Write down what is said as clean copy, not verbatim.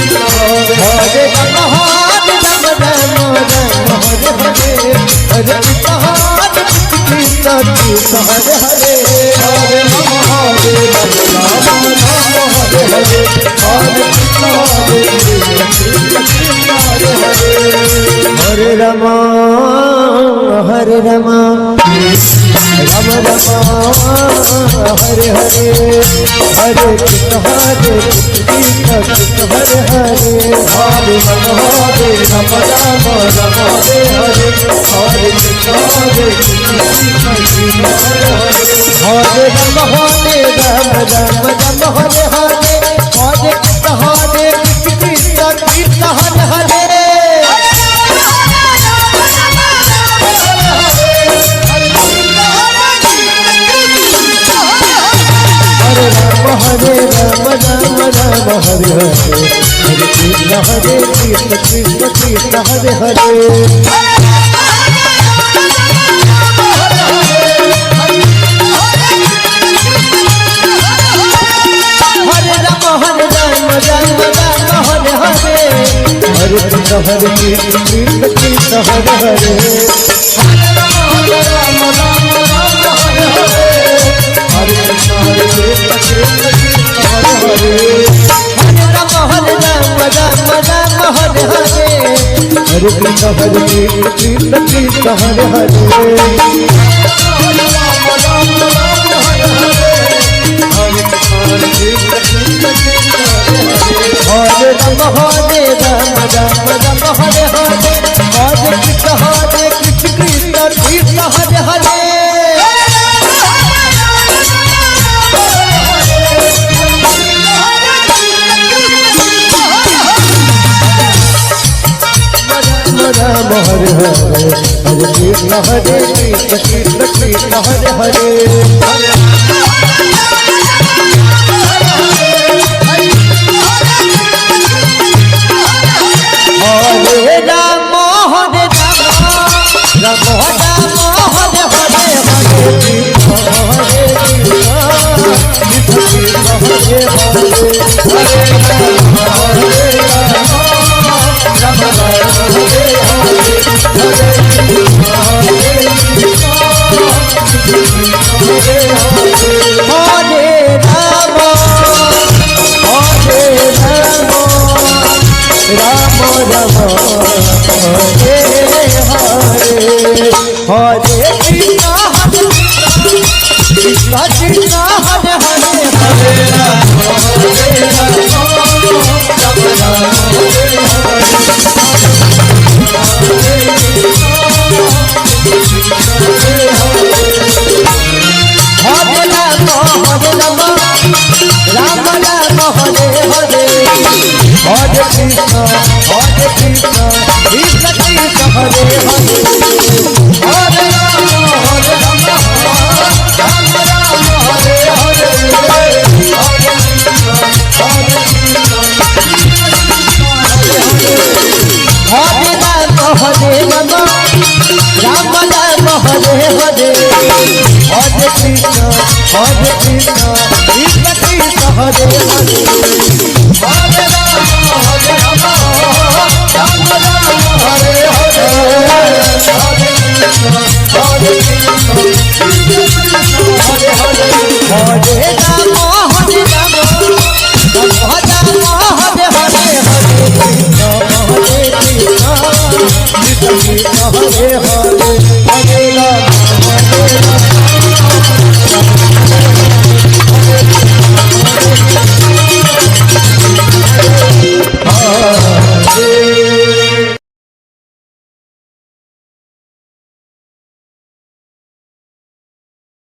Hare Ram Hare Krishna Krishna Hare Hare Hare Ram Hare Ram Ram Ram Hare Hare Hare Krishna Krishna Krishna Hare Hare Hare Ram Ram Ram Hare Hare Hare Krishna Krishna Krishna Hare Hare Ram Hare Ram Hare Hare Hare Krishna Krishna Krishna Hare Hare Hare Ram Ram Ram Hare Hare Hare Krishna Krishna Krishna Hare Hare Hare Ram Hare Ram Ram Ram Hare Hare Hare Krishna Krishna Krishna Hare Hare Hare Ram Hare Ram Ram Ram Hare Hare Hare Krishna Krishna Krishna Hare Hare Hare Ram Hare Ram Ram Ram Hare Hare Hare Krishna Krishna Krishna Hare Hare Hare Ram Hare Ram Ram Ram Hare Hare Hare Krishna Krishna Krishna Hare Hare Ram Hare Hare Hare Krishna Krishna Krishna Hare Hare Hare Ram Hare Ram Ram Ram Hare Hare Hare Krishna Krishna Hare Hare Hare Ram Hare Krishna Krishna Krishna Hare Hare Hare Ram Hare Krishna Krishna Hare Hare